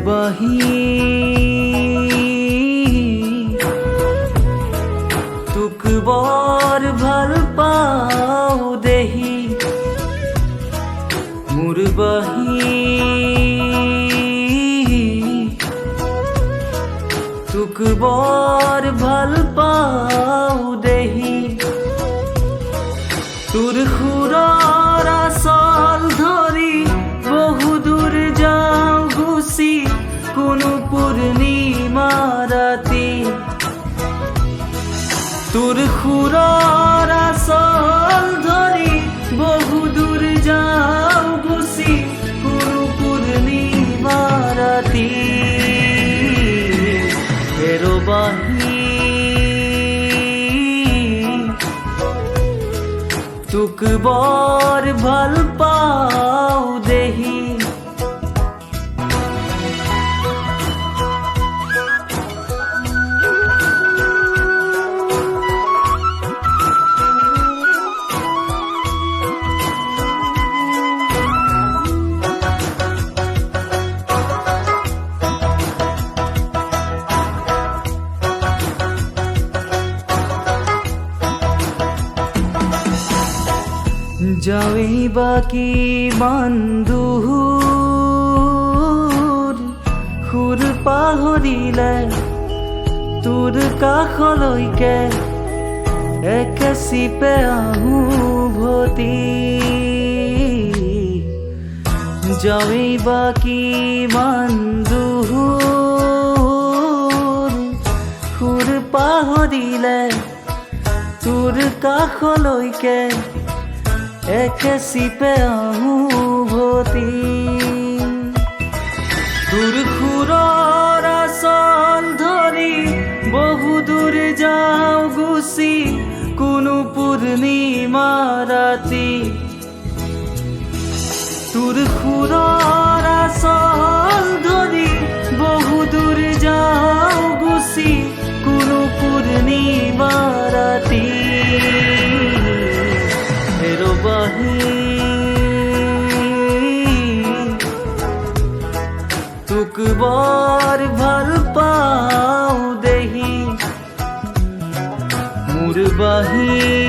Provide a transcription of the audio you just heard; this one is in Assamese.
বাহি তোক বৰ ভাল পাওঁ দেহি মোৰ বাহি তোক বৰ ভাল পাওঁ দেহি তোৰ সুৰৰ আচল ধৰি বহু দূৰ যাওঁ গুচি কোনো পূৰ্ণিমা ৰাতি তোৰ সুৰৰ আচল ধৰি বহু দূৰ যাওঁ গুচি কোনো পূৰ্ণিমা ৰাতি বাহি তোক বৰ ভাল পাওঁ দেহি যাওঁই বাকী বান্দুৰ সুৰ পাহৰিলে তোৰ কাষলৈকে একে চিপে আহোঁ ভতি যাওঁই বাকী বান্দুৰ সুৰ পাহৰিলে তোৰ কাষলৈকে একে চিপে আহোঁ ভতি তোৰ সুৰৰ আচল ধৰি বহু দূৰ যাওঁ গুচি কোনো পূৰ্ণিমা ৰাতি তোৰ সুৰৰ আচল ধৰি বহু দূৰ যাওঁ গুচি কোনো পূৰ্ণিমা ৰাতি বাহি তোক বৰ ভাল পাওঁ দেহি মোৰ বাহি